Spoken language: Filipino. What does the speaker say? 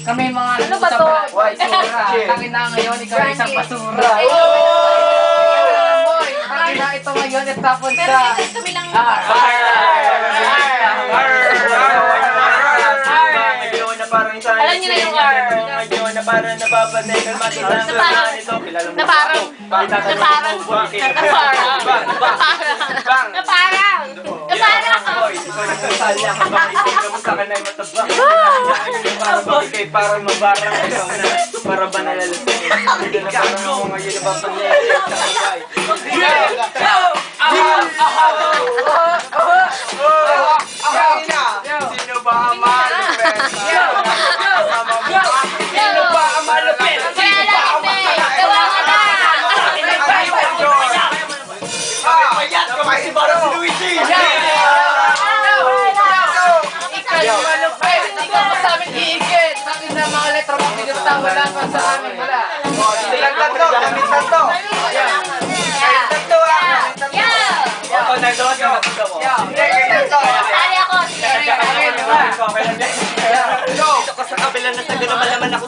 Kami mga Ano ba to? White basura. Tangin na ngayon, ikaw ay isang basura. Boy, tangin na ito ngayon at tapon Pero sa... minsan kami lang... Alam niyo na yung R. Medyo na parang napapanay ka matutang Na parang... ito. Kilala mo Na parang... Na parang... Na parang... Na parang... Boy, ikaw na sasali ang habang ikaw mo sa akin ay matabang. Para bakit parang mabarang ikaw na para ba nalalasing. Hindi na parang ako ngayon napapanay sa sabay. Sino ba ang malupit? Sino ba ang malupit? Kaya lang, gawa ka na! Mayat ka kasi parang si Luigi! Ikaw yung malupit! Ikaw mo sa amin iigit! Tangin na mga letra mo pinita, wala pa sa amin, wala. Silang tatlo, kami tatlo. Tatlo ah! Oo, nagdawas ka matanda mo. Sali ako, sige. Dito ka sa kabila na taga na malaman ako